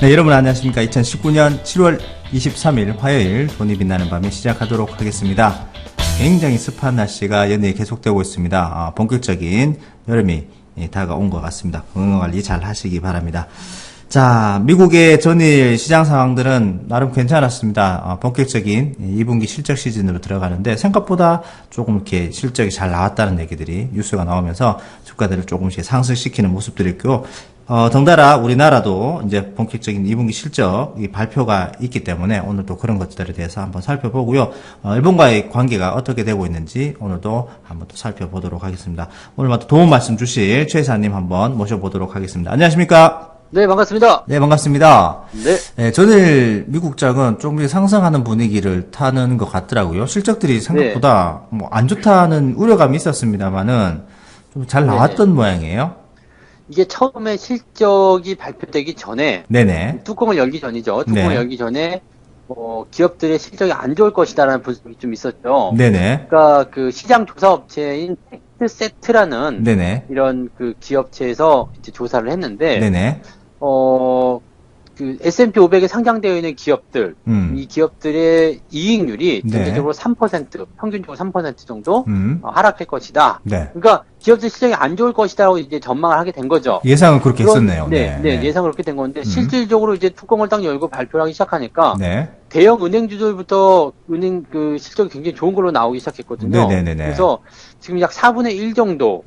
네, 여러분 안녕하십니까. 2019년 7월 23일 화요일 돈이 빛나는 밤에 시작하도록 하겠습니다. 굉장히 습한 날씨가 연이어 계속되고 있습니다. 본격적인 여름이 다가온 것 같습니다. 건강관리 잘 하시기 바랍니다. 자, 미국의 전일 시장 상황들은 나름 괜찮았습니다. 본격적인 2분기 실적 시즌으로 들어가는데 생각보다 조금 이렇게 실적이 잘 나왔다는 얘기들이 뉴스가 나오면서 주가들을 조금씩 상승시키는 모습들이 있고, 덩달아 우리나라도 이제 본격적인 2분기 실적 발표가 있기 때문에 오늘도 그런 것들에 대해서 한번 살펴보고요. 일본과의 관계가 어떻게 되고 있는지 오늘도 한번 또 살펴보도록 하겠습니다. 오늘 또 도움 말씀 주실 최 이사님 한번 모셔보도록 하겠습니다. 안녕하십니까? 네, 반갑습니다. 네, 반갑습니다. 네. 네, 전일 미국장은 조금 상승하는 분위기를 타는 것 같더라고요. 실적들이 생각보다 뭐 안 좋다는 우려감이 있었습니다만은 좀 잘 나왔던 모양이에요. 이게 처음에 실적이 발표되기 전에, 네네. 뚜껑을 열기 전이죠. 뚜껑을 네. 열기 전에, 기업들의 실적이 안 좋을 것이다라는 분석이 좀 있었죠. 네네. 그러니까 그 시장 조사 업체인 팩트세트라는 네네. 이런 그 기업체에서 이제 조사를 했는데, 네네. 그 S&P 500에 상장되어 있는 기업들, 이 기업들의 이익률이 네. 전체적으로 3%, 평균적으로 3% 정도 음. 하락할 것이다. 네. 그러니까 기업들 실적이 안 좋을 것이다라고 이제 전망을 하게 된 거죠. 예상은 그렇게 했었네요. 네, 예상은 그렇게 된 건데 실질적으로 이제 뚜껑을 딱 열고 발표를 하기 시작하니까 네. 대형 은행주들부터 은행 그 실적이 굉장히 좋은 걸로 나오기 시작했거든요. 네네네네. 그래서 지금 약 4분의 1 정도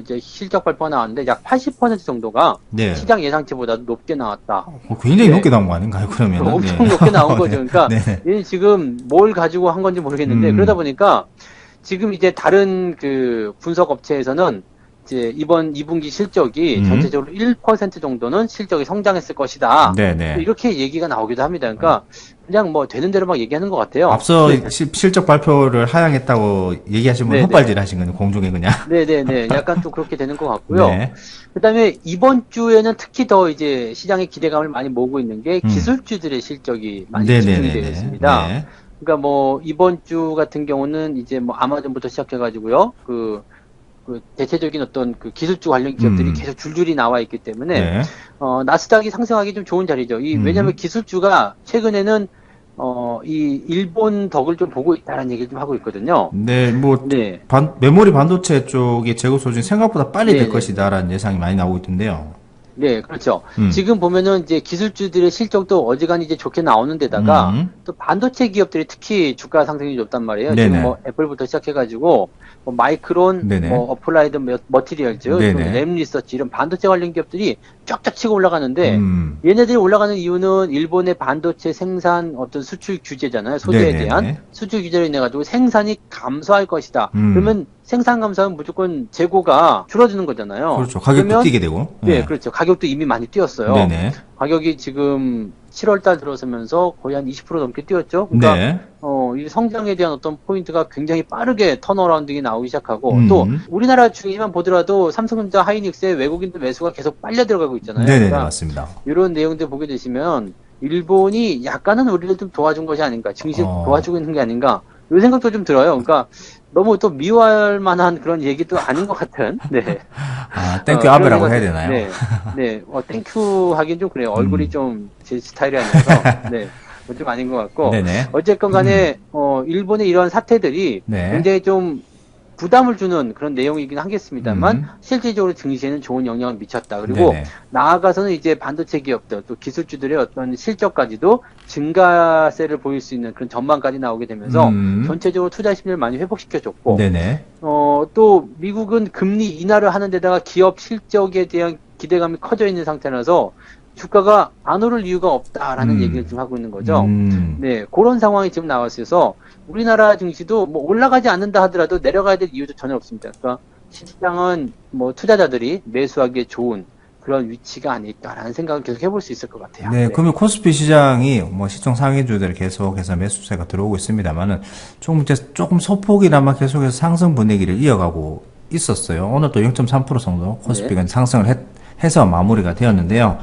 이제 실적 발표가 나왔는데 약 80% 정도가 네. 시장 예상치보다 높게 나왔다. 굉장히 네. 높게 나온 거 아닌가요, 그러면? 엄청 높게 나온 거죠. 그러니까 네. 얘는 지금 뭘 가지고 한 건지 모르겠는데 그러다 보니까 지금 이제 다른 그 분석 업체에서는 이제 이번 2분기 실적이 전체적으로 1% 정도는 실적이 성장했을 것이다. 네네. 이렇게 얘기가 나오기도 합니다. 그러니까 그냥 뭐 되는 대로 막 얘기하는 것 같아요. 앞서 네. 실적 발표를 하향했다고 얘기하신 분 네네. 헛발질 하신 거는 공중에 그냥. 네네네. 약간 좀 그렇게 되는 것 같고요. 네. 그 다음에 이번 주에는 특히 더 이제 시장의 기대감을 많이 모으고 있는 게 기술주들의 실적이 많이 집중되어 있습니다. 네. 그러니까 뭐 이번 주 같은 경우는 이제 뭐 아마존부터 시작해가지고요. 그 대체적인 어떤 그 기술주 관련 기업들이 계속 줄줄이 나와 있기 때문에 네. 나스닥이 상승하기 좀 좋은 자리죠. 왜냐하면 기술주가 최근에는 이 일본 덕을 좀 보고 있다는 얘기를 좀 하고 있거든요. 네, 뭐 네. 메모리 반도체 쪽의 재고 소진이 생각보다 빨리 될 네네. 것이다라는 예상이 많이 나오고 있던데요. 네, 그렇죠. 지금 보면은 이제 기술주들의 실적도 어지간히 이제 좋게 나오는 데다가 또 반도체 기업들이 특히 주가 상승이 좋단 말이에요. 네네. 지금 뭐 애플부터 시작해가지고 뭐 마이크론, 네네. 뭐 어플라이드 머티리얼즈, 네네. 램리서치 이런 반도체 관련 기업들이 쫙쫙 치고 올라가는데 얘네들이 올라가는 이유는 일본의 반도체 생산 어떤 수출 규제잖아요. 소재에 네네네. 대한 수출 규제로 인해 가지고 생산이 감소할 것이다. 그러면 생산 감소하면 무조건 재고가 줄어드는 거잖아요. 그렇죠. 가격도 그러면 뛰게 되고. 네, 그렇죠. 가격도 이미 많이 뛰었어요. 네네. 가격이 지금 7월달 들어서면서 거의 한 20% 넘게 뛰었죠. 그러니까 네. 이 성장에 대한 어떤 포인트가 굉장히 빠르게 턴어라운딩이 나오기 시작하고 또 음. 우리나라 중에만 보더라도 삼성전자 하이닉스의 외국인들 매수가 계속 빨려 들어가고 있잖아요. 네네, 그러니까 맞습니다. 이런 내용들 보게 되시면 일본이 약간은 우리를 좀 도와준 것이 아닌가, 증시 도와주고 있는 게 아닌가, 이 생각도 좀 들어요. 그러니까 너무 또 미워할 만한 그런 얘기도 아닌 것 같은. 네. 아, 땡큐 아베라고 해야 되나요? 네. 네. 땡큐 하긴 좀 그래요. 얼굴이 좀 제 스타일이 아니라서. 네. 좀 아닌 것 같고. 네네. 어쨌건 간에, 일본의 이러한 사태들이 네. 굉장히 좀 부담을 주는 그런 내용이긴 하겠습니다만, 실질적으로 증시에는 좋은 영향을 미쳤다. 그리고 네네. 나아가서는 이제 반도체 기업들, 또 기술주들의 어떤 실적까지도 증가세를 보일 수 있는 그런 전망까지 나오게 되면서 전체적으로 투자 심리를 많이 회복시켜줬고, 네네. 또 미국은 금리 인하를 하는 데다가 기업 실적에 대한 기대감이 커져 있는 상태라서 주가가 안 오를 이유가 없다라는 얘기를 좀 하고 있는 거죠. 네, 그런 상황이 지금 나왔어서 우리나라 증시도 뭐 올라가지 않는다 하더라도 내려가야 될 이유도 전혀 없습니다. 그러니까 시장은 뭐 투자자들이 매수하기에 좋은 그런 위치가 아닐까라는 생각을 계속 해볼 수 있을 것 같아요. 네, 그러면 코스피 시장이 뭐 시총 상위주들 계속해서 매수세가 들어오고 있습니다만은 조금 소폭이나마 계속해서 상승 분위기를 이어가고 있었어요. 오늘 또 0.3% 정도 코스피가 상승을 해서 마무리가 되었는데요.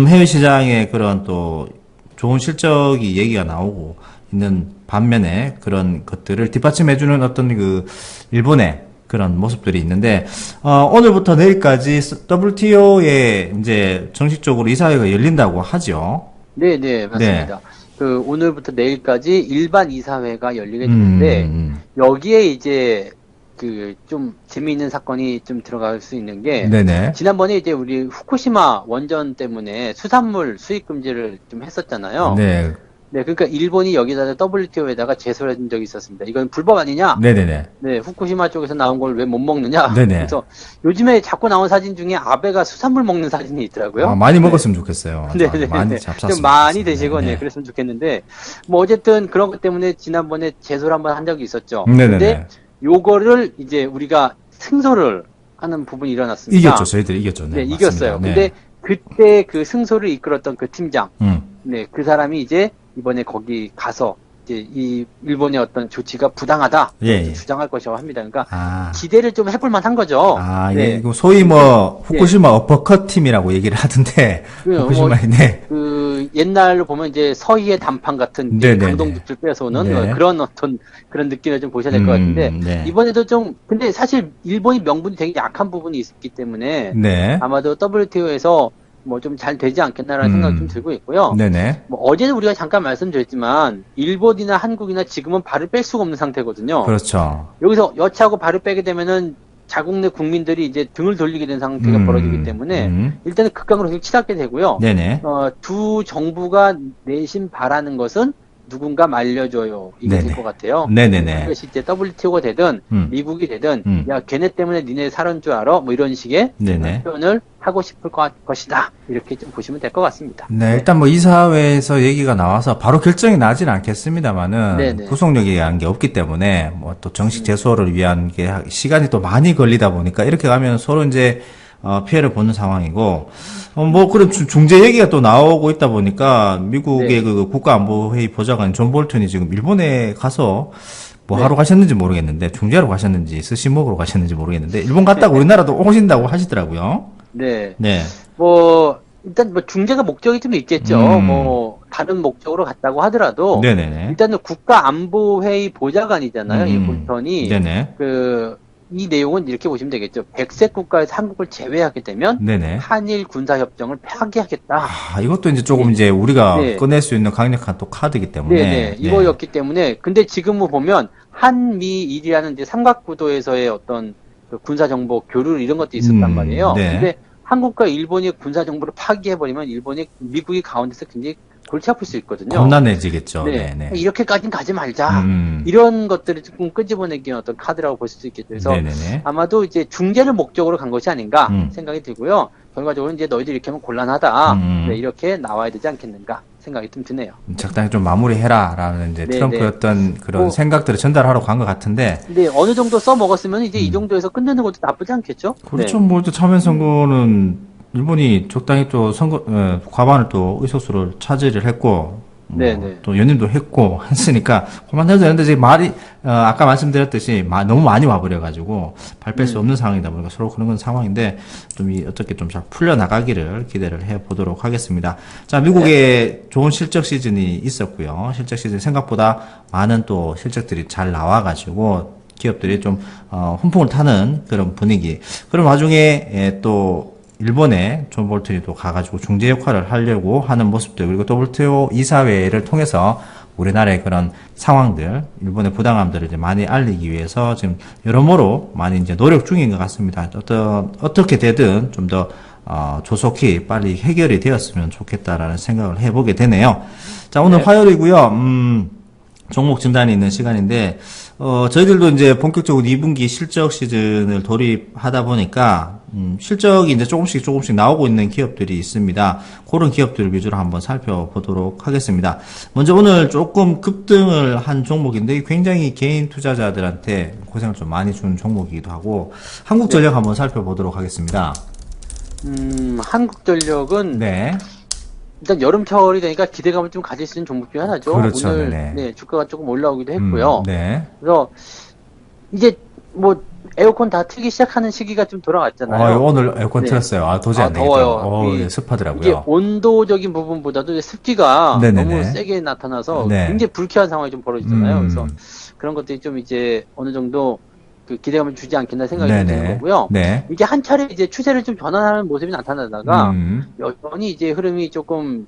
해외 시장의 그런 또 좋은 실적이 얘기가 나오고 있는 반면에 그런 것들을 뒷받침해주는 어떤 그 일본의 그런 모습들이 있는데, 오늘부터 내일까지 WTO에 이제 정식적으로 이사회가 열린다고 하죠. 네, 맞습니다. 오늘부터 내일까지 일반 이사회가 열리게 되는데, 여기에 이제, 좀 재미있는 사건이 좀 들어갈 수 있는 게, 네네. 지난번에 이제 우리 후쿠시마 원전 때문에 수산물 수입 금지를 좀 했었잖아요. 네. 네, 그러니까 일본이 여기다가 WTO에다가 제소를 한 적이 있었습니다. 이건 불법 아니냐? 네네네. 네, 후쿠시마 쪽에서 나온 걸 왜 못 먹느냐? 네네. 그래서 요즘에 자꾸 나온 사진 중에 아베가 수산물 먹는 사진이 있더라고요. 많이 먹었으면 좋겠어요. 네네. 많이 잡쌌으면 좀 많이 좋겠습니다. 드시고, 네. 네, 그랬으면 좋겠는데, 뭐, 어쨌든 그런 것 때문에 지난번에 제소를 한번 한 적이 있었죠. 네네네. 근데 요거를 이제 우리가 승소를 하는 부분이 일어났습니다. 이겼죠. 저희들이 이겼죠. 네, 맞습니다. 이겼어요. 네. 근데 그때 그 승소를 이끌었던 그 팀장, 음. 네, 그 사람이 이제 이번에 거기 가서 이제 이 일본의 어떤 조치가 부당하다 예. 주장할 것이라고 합니다. 그러니까 아. 기대를 좀 해볼 만한 거죠. 예. 네. 이거 소위 뭐 후쿠시마 어퍼컷 팀이라고 얘기를 하던데 후쿠시마에 네. 옛날로 보면 이제 서희의 단판 같은 네네네. 강동육들 뺏어오는 네. 그런 어떤 그런 느낌을 좀 보셔야 될 것 같은데 네. 이번에도 좀 근데 사실 일본이 명분이 되게 약한 부분이 있기 때문에 네. 아마도 WTO에서 뭐 좀 잘 되지 않겠나라는 생각이 좀 들고 있고요. 네네. 뭐 어제는 우리가 잠깐 말씀드렸지만 일본이나 한국이나 지금은 발을 뺄 수가 없는 상태거든요. 그렇죠. 여기서 여차하고 발을 빼게 되면은 자국 내 국민들이 이제 등을 돌리게 된 상태가 벌어지기 때문에 일단은 극강으로 계속 치닫게 되고요. 네네. 두 정부가 내심 바라는 것은 누군가 말려줘요. 이게 될 것 같아요. 네네네. 그것이 이제 WTO가 되든 미국이 되든 야 걔네 때문에 니네 살은 줄 알아? 뭐 이런 식의 표현을 하고 싶을 것이다. 이렇게 좀 보시면 될 것 같습니다. 네, 일단 뭐 이사회에서 얘기가 나와서 바로 결정이 나지는 않겠습니다만은 구속력이 한 게 없기 때문에 뭐 또 정식 제소를 위한 게 시간이 또 많이 걸리다 보니까 이렇게 가면 서로 이제 피해를 보는 상황이고, 뭐, 그런 중재 얘기가 또 나오고 있다 보니까, 미국의 그 국가안보회의 보좌관 존 볼턴이 지금 일본에 가서, 뭐 하러 가셨는지 모르겠는데, 중재하러 가셨는지, 스시 먹으러 가셨는지 모르겠는데, 일본 갔다가 우리나라도 오신다고 하시더라고요. 네. 네. 뭐, 일단 뭐 중재가 목적이 좀 있겠죠. 뭐, 다른 목적으로 갔다고 하더라도. 네네. 일단은 국가안보회의 보좌관이잖아요. 이 볼턴이. 네네. 이 내용은 이렇게 보시면 되겠죠. 백색 국가에서 한국을 제외하게 되면 네네. 한일 군사 협정을 파기하겠다. 이것도 이제 조금 이제 우리가 꺼낼 수 있는 강력한 또 카드이기 때문에. 네네. 이거였기 때문에. 근데 지금은 보면 한미일이라는 이제 삼각구도에서의 어떤 그 군사 정보 교류 이런 것도 있었단 말이에요. 네. 근데 한국과 일본이 군사 정보를 파기해버리면 미국이 가운데서 굉장히 골치 아플 수 있거든요. 곤란해지겠죠. 네. 네네. 이렇게까지는 가지 말자. 이런 것들을 조금 끄집어내기 위한 어떤 카드라고 볼 수 있겠죠. 그래서 네네네. 아마도 이제 중재를 목적으로 간 것이 아닌가 생각이 들고요. 결과적으로 이제 너희들 이렇게 하면 곤란하다. 네, 이렇게 나와야 되지 않겠는가 생각이 좀 드네요. 적당히 좀 마무리해라라는 이제 네네. 트럼프의 어떤 그런 생각들을 전달하러 간 것 같은데. 네, 어느 정도 써먹었으면 이제 이 정도에서 끝내는 것도 나쁘지 않겠죠? 그렇죠. 뭐, 또 참여 선거는 일본이 적당히 또 과반을 또 의석수를 차지를 했고, 또 연임도 했으니까, 그만 해도 되는데, 지금 말이, 아까 말씀드렸듯이, 너무 많이 와버려가지고, 발 뺄 수 없는 상황이다 보니까 서로 그런 상황인데, 어떻게 좀 잘 풀려나가기를 기대를 해보도록 하겠습니다. 자, 미국에 좋은 실적 시즌이 있었고요. 실적 시즌 생각보다 많은 또 실적들이 잘 나와가지고, 기업들이 좀, 훈풍을 타는 그런 분위기. 그런 와중에, 또, 일본에 존 볼턴이 또 가가지고 중재 역할을 하려고 하는 모습들, 그리고 WTO 이사회를 통해서 우리나라의 그런 상황들, 일본의 부당함들을 이제 많이 알리기 위해서 지금 여러모로 많이 이제 노력 중인 것 같습니다. 어떻게 되든 좀 더, 조속히 빨리 해결이 되었으면 좋겠다라는 생각을 해보게 되네요. 자, 오늘 화요일이고요. 종목 진단이 있는 시간인데, 저희들도 이제 본격적으로 2분기 실적 시즌을 돌입하다 보니까, 실적이 이제 조금씩 나오고 있는 기업들이 있습니다. 그런 기업들을 위주로 한번 살펴보도록 하겠습니다. 먼저 오늘 조금 급등을 한 종목인데, 굉장히 개인 투자자들한테 고생을 좀 많이 준 종목이기도 하고, 한국전력 한번 살펴보도록 하겠습니다. 한국전력은. 네. 일단 여름철이 되니까 기대감을 좀 가질 수 있는 종목 중에 하나죠. 그렇죠. 오늘 주가가 조금 올라오기도 했고요. 네. 그래서 이제 뭐 에어컨 다 틀기 시작하는 시기가 좀 돌아왔잖아요. 오늘 에어컨 틀었어요. 도저히 안 되겠죠. 더워요. 습하더라고요. 이게 온도적인 부분보다도 습기가 네네네. 너무 세게 나타나서 굉장히 불쾌한 상황이 좀 벌어지잖아요. 그래서 그런 것들이 좀 이제 어느 정도 그 기대감을 주지 않겠나 생각이 네네. 드는 거고요. 네. 이게 한 차례 이제 추세를 좀 전환하는 모습이 나타나다가 여전히 이제 흐름이 조금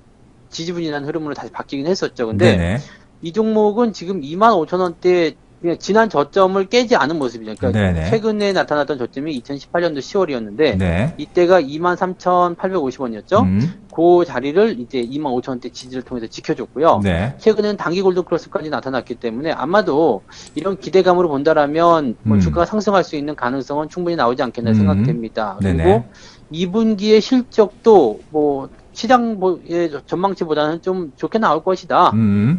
지지분이한 흐름으로 다시 바뀌긴 했었죠. 근데 네네. 이 종목은 지금 25,000원대 그냥 지난 저점을 깨지 않은 모습이죠. 그러니까 네네. 최근에 나타났던 저점이 2018년도 10월이었는데 네. 이때가 23,850원이었죠. 그 자리를 이제 25,000원대 지지를 통해서 지켜줬고요. 네. 최근에는 단기 골든 크로스까지 나타났기 때문에 아마도 이런 기대감으로 본다라면 뭐 주가가 상승할 수 있는 가능성은 충분히 나오지 않겠나 생각됩니다. 네네. 그리고 2분기의 실적도 뭐 시장의 전망치보다는 좀 좋게 나올 것이다.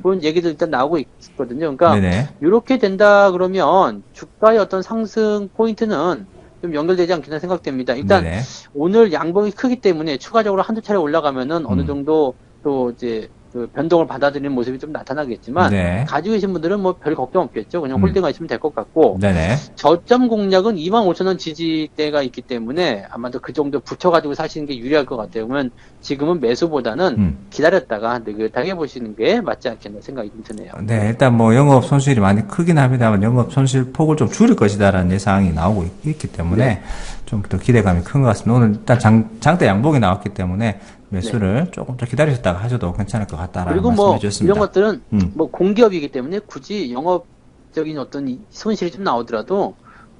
그런 얘기도 일단 나오고 있거든요. 그러니까 네네. 이렇게 된다 그러면 주가의 어떤 상승 포인트는 좀 연결되지 않겠나 생각됩니다. 일단 네네. 오늘 양봉이 크기 때문에 추가적으로 한두 차례 올라가면은 어느 정도 또 이제 그 변동을 받아들이는 모습이 좀 나타나겠지만 네. 가지고 계신 분들은 뭐 별 걱정 없겠죠. 그냥 홀딩하시면 될 것 같고 네네. 저점 공략은 25,000원 지지대가 있기 때문에 아마도 그 정도 붙여가지고 사시는 게 유리할 것 같아요. 그러면 지금은 매수보다는 기다렸다가 느긋하게 보시는 게 맞지 않겠나 생각이 좀 드네요. 네, 일단 뭐 영업 손실이 많이 크긴 합니다만 영업 손실 폭을 좀 줄일 것이다라는 예상이 나오고 있기 때문에 네. 좀 더 기대감이 큰 것 같습니다. 오늘 일단 장대 양봉이 나왔기 때문에 매수를 조금 더 기다리셨다가 하셔도 괜찮을 것 같다라는 그리고 말씀해 뭐 주셨습니다. 이런 것들은 뭐 공기업이기 때문에 굳이 영업적인 어떤 손실이 좀 나오더라도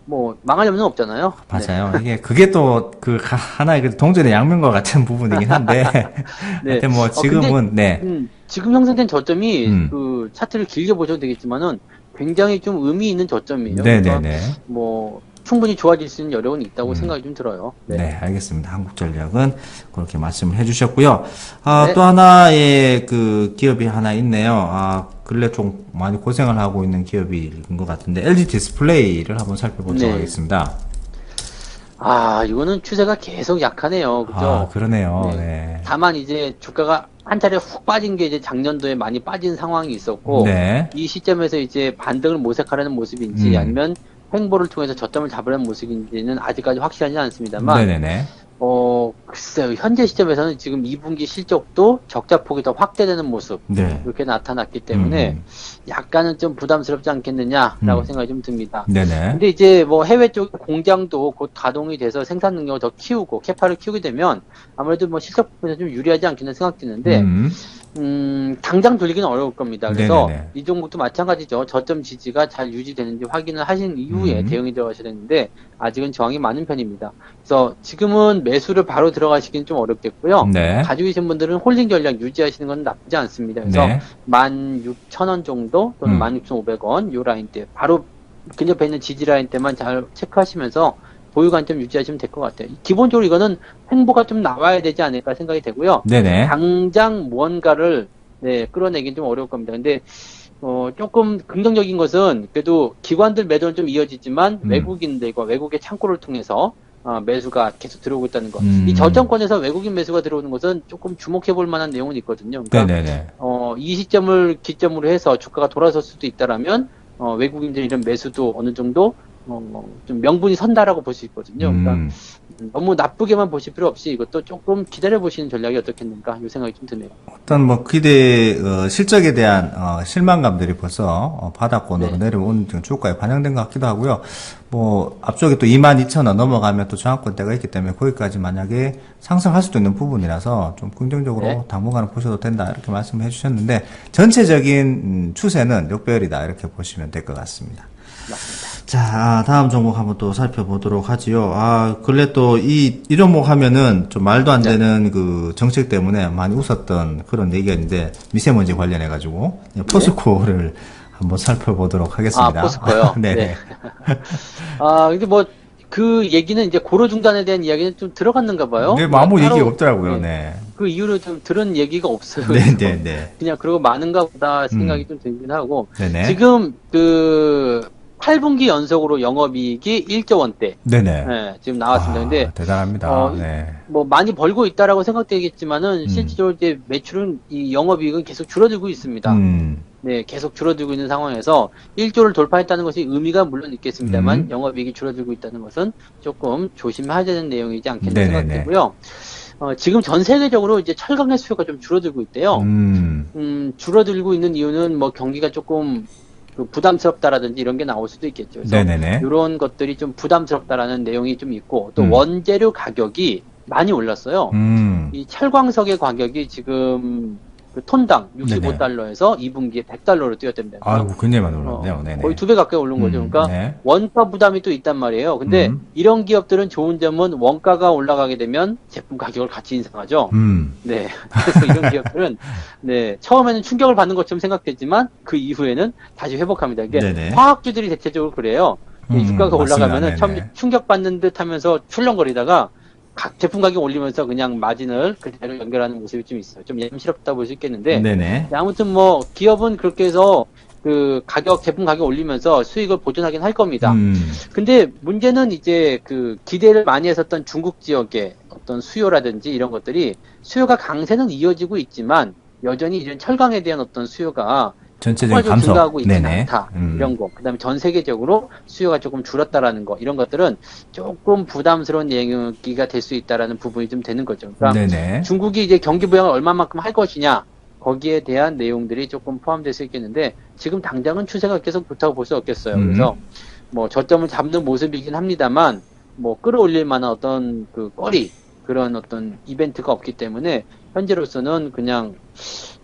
뭐 망할 염려는 없잖아요. 맞아요. 이게 그게 또 그 하나의 그 동전의 양면과 같은 부분이긴 한데 네. 하여튼 뭐 지금은 네. 지금 형성된 저점이 그 차트를 길게 보셔도 되겠지만은 굉장히 좀 의미 있는 저점이에요. 네네네. 그러니까 뭐 충분히 좋아질 수 있는 여력은 있다고 생각이 좀 들어요. 네, 알겠습니다. 한국전력은 그렇게 말씀을 해주셨고요. 네. 또 하나의 그 기업이 하나 있네요. 근래 좀 많이 고생을 하고 있는 기업인 것 같은데 LG 디스플레이를 한번 살펴보도록 네. 하겠습니다. 이거는 추세가 계속 약하네요. 그죠? 그러네요. 네. 네. 다만 이제 주가가 한 차례 훅 빠진 게 이제 작년도에 많이 빠진 상황이 있었고 네. 이 시점에서 이제 반등을 모색하려는 모습인지 아니면 횡보를 통해서 저점을 잡으려는 모습인지는 아직까지 확실하지 않습니다만 네네네. 글쎄요. 현재 시점에서는 지금 2분기 실적도 적자폭이 더 확대되는 모습 네. 이렇게 나타났기 때문에 약간은 좀 부담스럽지 않겠느냐라고 생각이 좀 듭니다. 네네. 근데 이제 뭐 해외 쪽 공장도 곧 가동이 돼서 생산 능력을 더 키우고 캐파를 키우게 되면 아무래도 뭐 실적 부분에서 좀 유리하지 않겠나 생각되는데 당장 돌리기는 어려울 겁니다. 그래서 네네네. 이 종목도 마찬가지죠. 저점 지지가 잘 유지되는지 확인을 하신 이후에 대응이 들어가셔야 되는데 아직은 저항이 많은 편입니다. 그래서 지금은 매수를 바로 들어가시기는 좀 어렵겠고요. 네. 가지고 계신 분들은 홀딩 전략 유지하시는 건 나쁘지 않습니다. 그래서 네. 16,000원 정도 또는 16,500원 요 라인대 바로 근접해 있는 지지 라인대만 잘 체크하시면서 보유 관점 유지하시면 될 것 같아요. 기본적으로 이거는 횡보가 좀 나와야 되지 않을까 생각이 되고요. 네네. 당장 무언가를 끌어내긴 좀 어려울 겁니다. 근데 조금 긍정적인 것은 그래도 기관들 매도는 좀 이어지지만 외국인들과 외국의 창고를 통해서 매수가 계속 들어오고 있다는 것. 이 저점권에서 외국인 매수가 들어오는 것은 조금 주목해 볼 만한 내용은 있거든요. 그러니까 네네네. 이 시점을 기점으로 해서 주가가 돌아설 수도 있다라면 외국인들 이런 매수도 어느 정도 좀 명분이 선다라고 볼 수 있거든요. 그러니까 너무 나쁘게만 보실 필요 없이 이것도 조금 기다려 보시는 전략이 어떻겠는가 이 생각이 좀 드네요. 어떤 뭐 실적에 대한 실망감들이 벌써 바닥권으로 내려온 주가에 반영된 것 같기도 하고요. 뭐 앞쪽에 또 22,000원 넘어가면 또 저항권대가 있기 때문에 거기까지 만약에 상승할 수도 있는 부분이라서 좀 긍정적으로 당분간은 보셔도 된다 이렇게 말씀해 주셨는데 전체적인 추세는 역배열이다 이렇게 보시면 될 것 같습니다. 맞습니다. 자, 다음 종목 한번 또 살펴보도록 하지요. 근래 또 이 종목 하면은 좀 말도 안 되는 그 정책 때문에 많이 웃었던 그런 얘기가 있는데 미세먼지 관련해가지고 포스코를 한번 살펴보도록 하겠습니다. 포스코요? 네네. 근데 뭐, 그 얘기는 이제 고로 중단에 대한 이야기는 좀 들어갔는가 봐요. 네, 아무 얘기 없더라고요. 네. 그 이후로 좀 들은 얘기가 없어요. 네네네. 그냥 그러고 많은가 보다 생각이 좀 들긴 하고. 네네. 지금 8분기 연속으로 영업이익이 1조 원대. 네네. 지금 나왔습니다. 근데 대단합니다. 네. 뭐 많이 벌고 있다라고 생각되겠지만은 실질적으로 이제 매출은 이 영업이익은 계속 줄어들고 있습니다. 네, 계속 줄어들고 있는 상황에서 1조를 돌파했다는 것이 의미가 물론 있겠습니다만 영업이익이 줄어들고 있다는 것은 조금 조심해야 되는 내용이지 않겠나 생각되고요. 지금 전 세계적으로 이제 철강의 수요가 좀 줄어들고 있대요. 줄어들고 있는 이유는 뭐 경기가 조금 그 부담스럽다라든지 이런 게 나올 수도 있겠죠. 그래서 네네네. 이런 것들이 좀 부담스럽다라는 내용이 좀 있고 또 원재료 가격이 많이 올랐어요. 이 철광석의 가격이 지금 그 톤당 65달러에서 2분기에 100달러로 뛰었답니다. 아이고, 굉장히 많이 올랐네요. 네네. 거의 2배 가까이 오른 거죠. 그러니까 네. 원가 부담이 또 있단 말이에요. 근데 이런 기업들은 좋은 점은 원가가 올라가게 되면 제품 가격을 같이 인상하죠. 네. 그래서 이런 기업들은 네, 처음에는 충격을 받는 것처럼 생각했지만 그 이후에는 다시 회복합니다. 이게 네네. 화학주들이 대체적으로 그래요. 주가가 올라가면은 처음 네네. 충격받는 듯 하면서 출렁거리다가 각 제품 가격 올리면서 그냥 마진을 그대로 연결하는 모습이 좀 있어요. 좀 예민스럽다 볼 수 있겠는데. 네네. 아무튼 뭐 기업은 그렇게 해서 그 제품 가격 올리면서 수익을 보존하긴 할 겁니다. 근데 문제는 이제 그 기대를 많이 했었던 중국 지역의 어떤 수요라든지 이런 것들이 수요가 강세는 이어지고 있지만 여전히 이런 철강에 대한 어떤 수요가 전체적인 감소. 증가하고 있지 네네. 않다. 이런 거. 그다음에 전 세계적으로 수요가 조금 줄었다라는 거. 이런 것들은 조금 부담스러운 얘기가 될 수 있다라는 부분이 좀 되는 거죠. 그러니까 네네. 중국이 이제 경기 부양을 얼마만큼 할 것이냐. 거기에 대한 내용들이 조금 포함될 수 있겠는데 지금 당장은 추세가 계속 좋다고 볼 수 없겠어요. 그래서 뭐 저점을 잡는 모습이긴 합니다만 뭐 끌어올릴 만한 어떤 그 그런 어떤 이벤트가 없기 때문에 현재로서는 그냥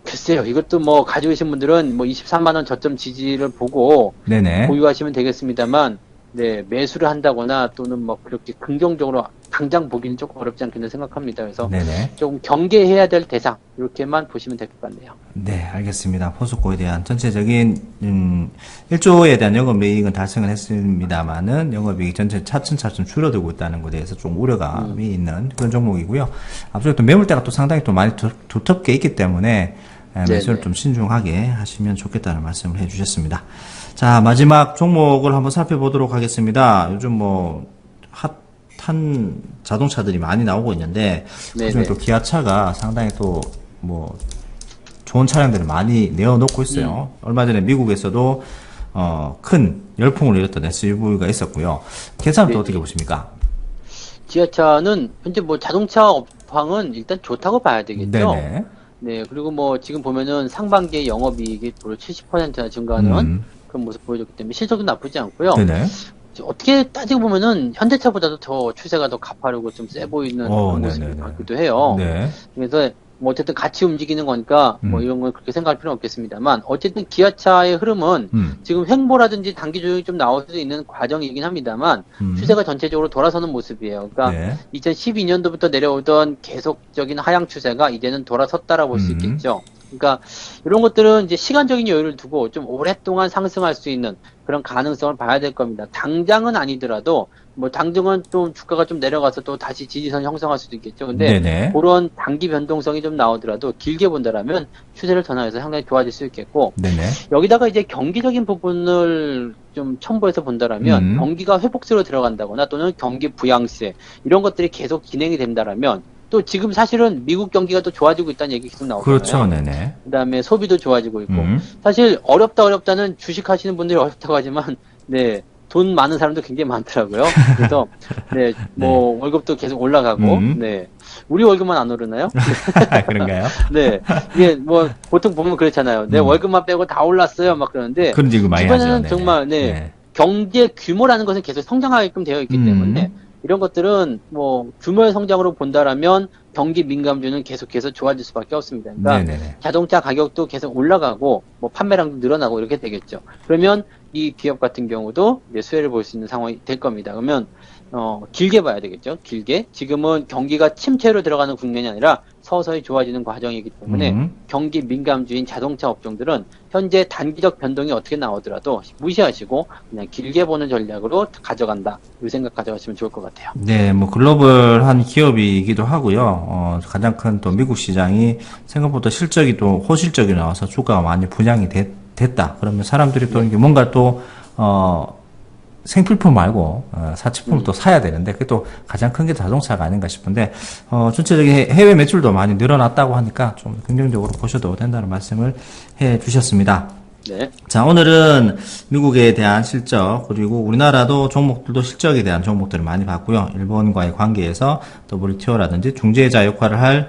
글쎄요. 이것도 뭐 가지고 계신 분들은 뭐 23만 원 저점 지지를 보고 네네. 보유하시면 되겠습니다만 네, 매수를 한다거나 또는 뭐 그렇게 긍정적으로 당장 보기는 조금 어렵지 않겠나 생각합니다. 그래서 네네. 조금 경계해야 될 대상 이렇게만 보시면 될 것 같네요. 네, 알겠습니다. 포스코에 대한 전체적인 1조에 대한 영업이익은 달성을 했습니다만은 영업이익 전체 차츰차츰 줄어들고 있다는 것에 대해서 좀 우려감이 있는 그런 종목이고요. 앞서 또 매물대가 또 상당히 또 많이 두텁게 있기 때문에 매수를 좀 신중하게 하시면 좋겠다는 말씀을 해주셨습니다. 자, 마지막 종목을 한번 살펴보도록 하겠습니다. 요즘 뭐 핫한 자동차들이 많이 나오고 있는데 그중에 또 기아차가 상당히 또 뭐 좋은 차량들을 많이 내어놓고 있어요. 얼마 전에 미국에서도 큰 열풍을 일었던 SUV가 있었고요. 계산은 또 어떻게 보십니까? 기아차는 현재 뭐 자동차 업황은 일단 좋다고 봐야 되겠죠. 네네. 네, 그리고 뭐 지금 보면은 상반기에 영업이익이 무려 70%나 증가하는 그런 모습 보여줬기 때문에 실적도 나쁘지 않고요. 네네. 어떻게 따지고 보면은 현대차보다도 더 추세가 더 가파르고 좀 세 보이는 그런 모습이 같기도 해요. 네. 그래서 뭐 어쨌든 같이 움직이는 거니까 뭐 이런 걸 그렇게 생각할 필요는 없겠습니다만 어쨌든 기아차의 흐름은 지금 횡보라든지 단기 조정이 좀 나올 수도 있는 과정이긴 합니다만 추세가 전체적으로 돌아서는 모습이에요. 그러니까 2012년도부터 내려오던 계속적인 하향 추세가 이제는 돌아섰다라고 볼 수 있겠죠. 그러니까 이런 것들은 이제 시간적인 여유를 두고 좀 오랫동안 상승할 수 있는 그런 가능성을 봐야 될 겁니다. 당장은 아니더라도 뭐 당장은 좀 주가가 좀 내려가서 또 다시 지지선 형성할 수도 있겠죠. 근데 네네. 그런 단기 변동성이 좀 나오더라도 길게 본다라면 추세를 전환해서 상당히 좋아질 수 있겠고 네네. 여기다가 이제 경기적인 부분을 좀 첨부해서 본다라면 경기가 회복세로 들어간다거나 또는 경기 부양세 이런 것들이 계속 진행이 된다라면 또 지금 사실은 미국 경기가 또 좋아지고 있다는 얘기 계속 나오잖아요. 그렇죠, 네네. 그다음에 소비도 좋아지고 있고 사실 어렵다는 주식 하시는 분들이 어렵다고 하지만 네. 돈 많은 사람도 굉장히 많더라고요. 그래서 네, 뭐 월급도 계속 올라가고 네. 우리 월급만 안 오르나요? 그런가요? 네. 이게 뭐 보통 보면 그렇잖아요. 내 월급만 빼고 다 올랐어요. 막 그러는데 그런 얘기 많이 하죠. 주변에는 네. 정말 네. 경제 규모라는 것은 계속 성장하게끔 되어 있기 때문에 이런 것들은 뭐 규모의 성장으로 본다라면 경기 민감주는 계속해서 좋아질 수밖에 없습니다. 그러니까 네네네. 자동차 가격도 계속 올라가고 뭐 판매량도 늘어나고 이렇게 되겠죠. 그러면 이 기업 같은 경우도 이제 수혜를 볼 수 있는 상황이 될 겁니다. 그러면 길게 봐야 되겠죠. 길게. 지금은 경기가 침체로 들어가는 국면이 아니라 서서히 좋아지는 과정이기 때문에 경기 민감주인 자동차 업종들은 현재 단기적 변동이 어떻게 나오더라도 무시하시고 그냥 길게 보는 전략으로 가져간다. 이 생각 가져가시면 좋을 것 같아요. 네, 뭐 글로벌한 기업이기도 하고요. 가장 큰 또 미국 시장이 생각보다 실적이 또 호실적이 나와서 주가가 많이 분양이 됐다. 그러면 사람들이 또 이게 뭔가 또 생필품 말고 사치품을 또 사야 되는데 그게 또 가장 큰 게 자동차가 아닌가 싶은데 전체적인 해외 매출도 많이 늘어났다고 하니까 좀 긍정적으로 보셔도 된다는 말씀을 해 주셨습니다. 네. 자, 오늘은 미국에 대한 실적 그리고 우리나라도 종목들도 실적에 대한 종목들을 많이 봤고요. 일본과의 관계에서 WTO라든지 중재자 역할을 할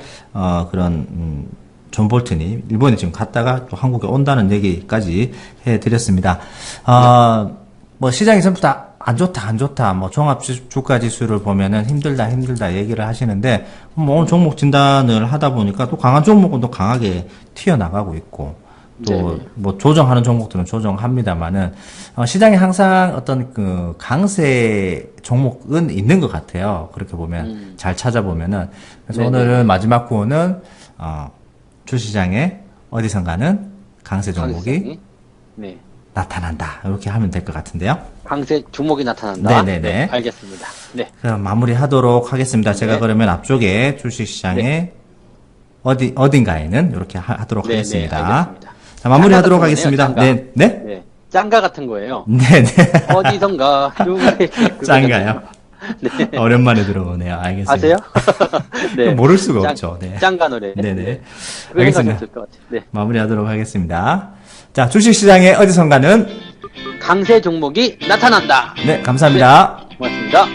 그런 존 볼튼이 일본에 지금 갔다가 또 한국에 온다는 얘기까지 해드렸습니다. 뭐 시장이 전부 다 안 좋다. 뭐 종합 주가 지수를 보면은 힘들다 얘기를 하시는데 뭐 오늘 종목 진단을 하다 보니까 또 강한 종목은 또 강하게 튀어나가고 있고 또 뭐 조정하는 종목들은 조정합니다만은 시장에 항상 어떤 그 강세 종목은 있는 것 같아요. 그렇게 보면 잘 찾아보면은 그래서 오늘은 마지막 구호는 주시장에 어디선가는 강세 종목이 네. 나타난다. 이렇게 하면 될 것 같은데요. 강세 종목이 나타난다. 네네네. 네, 알겠습니다. 네. 그럼 마무리하도록 하겠습니다. 제가 그러면 앞쪽에 주식시장에 어딘가에는 이렇게 하도록 하겠습니다. 알겠습니다. 자, 마무리하도록 짱가 하겠습니다. 같은 거네요, 네. 네. 짱가 같은 거예요. 네네. 어디선가 누구에게 짱가요? 네. 오랜만에 들어보네요. 알겠습니다. 아세요? 네. 모를 수가 없죠. 네. 짱가 노래. 네네. 네. 알겠습니다. 것 같아요. 네. 마무리하도록 하겠습니다. 자, 주식시장에 어디선가는 강세 종목이 나타난다. 네, 감사합니다. 고맙습니다.